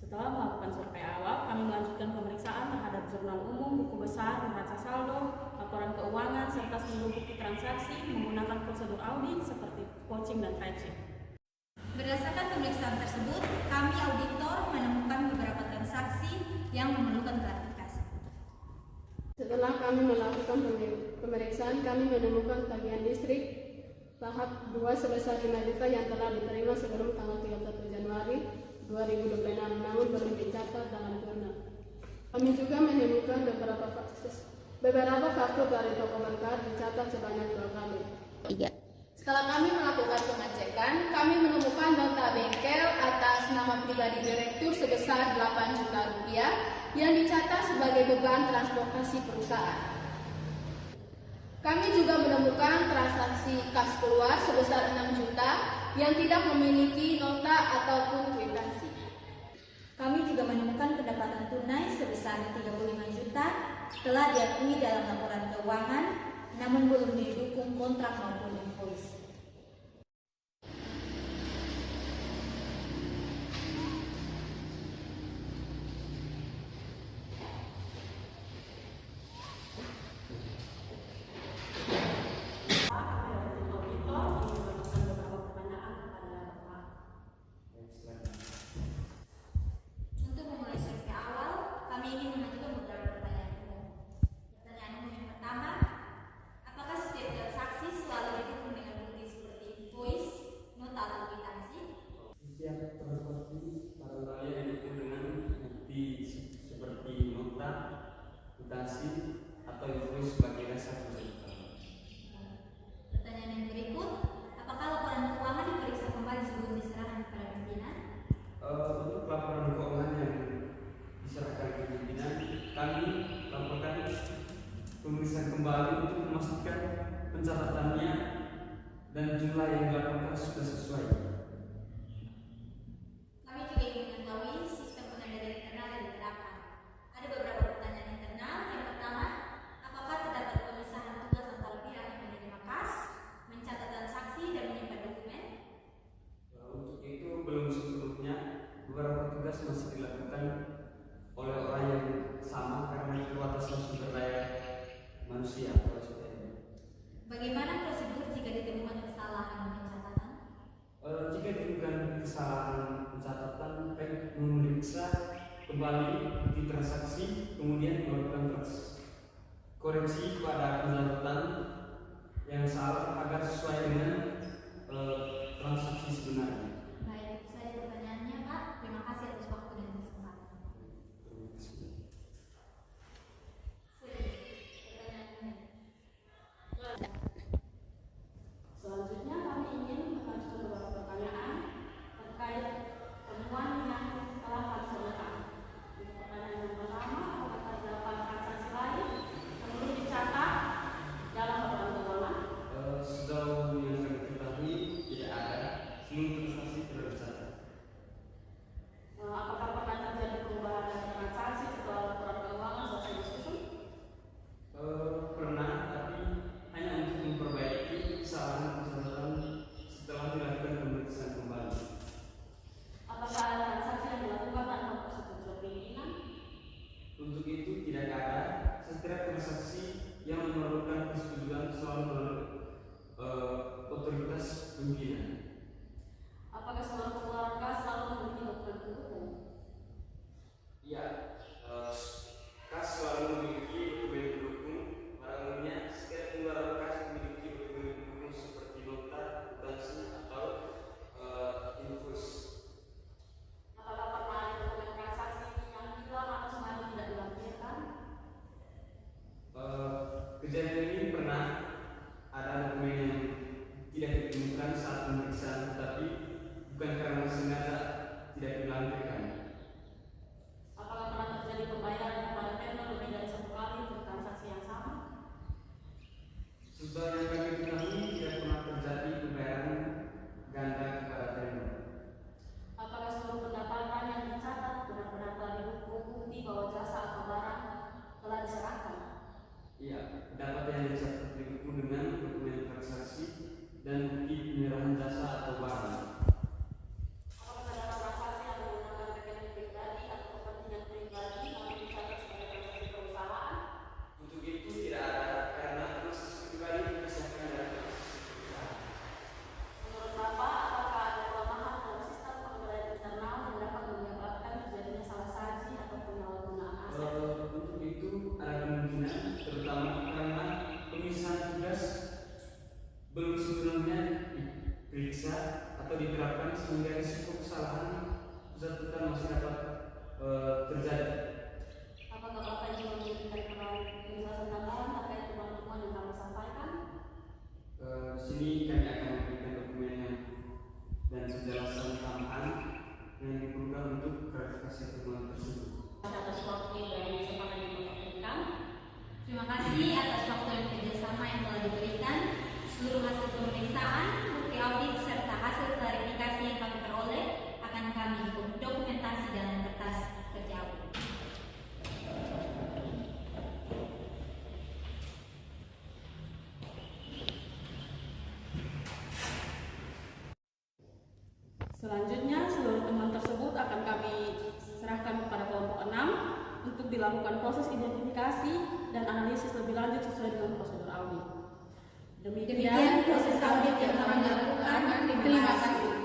Setelah melakukan survei awal, kami melanjutkan pemeriksaan terhadap jurnal umum, buku besar, neraca saldo, laporan keuangan, serta seluruh bukti transaksi menggunakan prosedur audit seperti poaching dan tracing. Berdasarkan pemeriksaan tersebut, kami auditor menemukan beberapa transaksi yang memerlukan klarifikasi. Setelah kami melakukan pemeriksaan, kami menemukan tagihan listrik tahap 2 sebesar 5 juta yang telah diterima sebelum tanggal 31 Januari 2026, namun belum dicatat dalam jurnal. Kami juga menemukan beberapa faktur dari toko berkar dicatat sebanyak 2 kali. Setelah kami melakukan pengecekan, kami menemukan nota bengkel atas nama pribadi direktur sebesar 8 juta rupiah yang dicatat sebagai beban transportasi perusahaan. Kami juga menemukan transaksi kas keluar sebesar 6 juta yang tidak memiliki nota ataupun kwitansi. Kami juga menemukan pendapatan tunai sebesar 35 juta telah diakui dalam laporan keuangan, namun belum didukung kontrak maupun invoice. Untuk memulai survei awal, kami ingin mengajukan beberapa pertanyaan umum. Pertanyaan umum yang pertama, apakah setiap transaksi selalu didukung dengan bukti seperti invoice, nota atau kwitansi? Setiap transaksi barangkali didukung dengan bukti seperti nota, kwitansi, atau invoice sebagai dasar pencatatan. Pertanyaan yang berikut, apakah laporan keuangan diperiksa kembali sebelum diserahkan kepada pimpinan? Untuk laporan keuangan yang diserahkan ke pimpinan, kami laporkan pemeriksaan kembali untuk memastikan pencatatannya dan jumlah yang dilaporkan sudah sesuai. Kami juga ingin mengetahui sistem pengendalian internal yang diterapkan. Ada beberapa pertanyaan internal. Yang pertama, apakah terdapat pemisahan tugas antara pihak yang menerima kas, mencatat transaksi, dan menyimpan dokumen? Untuk itu belum sepenuhnya, beberapa tugas masih dilakukan oleh orang yang sama karena keterbatasan sumber daya manusia atau SDM. Bagaimana prosedur jika ditemukan kesalahan pencatatan? Jika ditemukan kesalahan pencatatan, kami memeriksa kembali bukti transaksi, kemudian melakukan koreksi pada pencatatan yang salah agar sesuai dengan transaksi sebenarnya. Baik, itu saja pertanyaannya, Pak. Terima kasih atas waktu dan kesempatan. Selanjutnya kami ingin mengajukan beberapa pertanyaan terkait temuan yang telah kami temukan. Untuk pertanyaan yang pertama, apakah terdapat transaksi lain yang perlu dicatat dalam laporan keuangan? Sejauh yang kami ketahui tidak ada. Seluruh transaksi untuk klarifikasi temuan tersebut. Atas waktu dan kesempatan yang Bapak berikan. Terima kasih atas waktu dan kerjasama yang telah diberikan. Seluruh hasil pemeriksaan, bukti audit, serta hasil klarifikasi yang kami peroleh akan kami dokumentasi dalam kertas kerja audit. Selanjutnya, seluruh temuan tersebut akan kami serahkan kepada kelompok 6 untuk dilakukan proses identifikasi dan analisis lebih lanjut sesuai dengan prosedur audit. Demikian proses audit yang kami lakukan. Terima kasih.